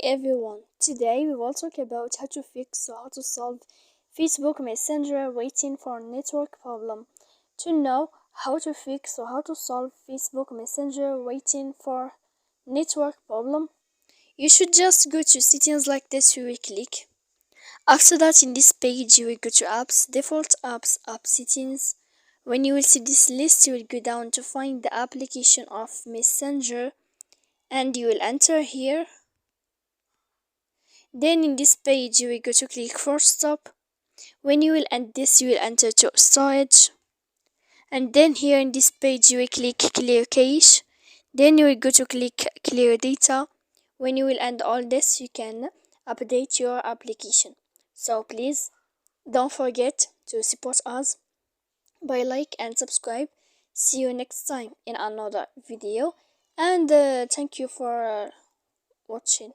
everyone, today we will talk about how to fix or how to solve Facebook Messenger waiting for network problem. To know how to fix or how to solve Facebook Messenger waiting for network problem, you should just go to settings like this. You will click. After that, in this page you will go to apps, default apps, app settings. When you will see this list, you will go down to find the application of Messenger and you will enter here. Then in this page you will go to click for stop. When you will end this, you will enter to storage, and then here in this page you will click clear cache. Then you will go to click clear data. When you will end all this, you can update your application. So please don't forget to support us by like and subscribe. See you next time in another video, and thank you for watching.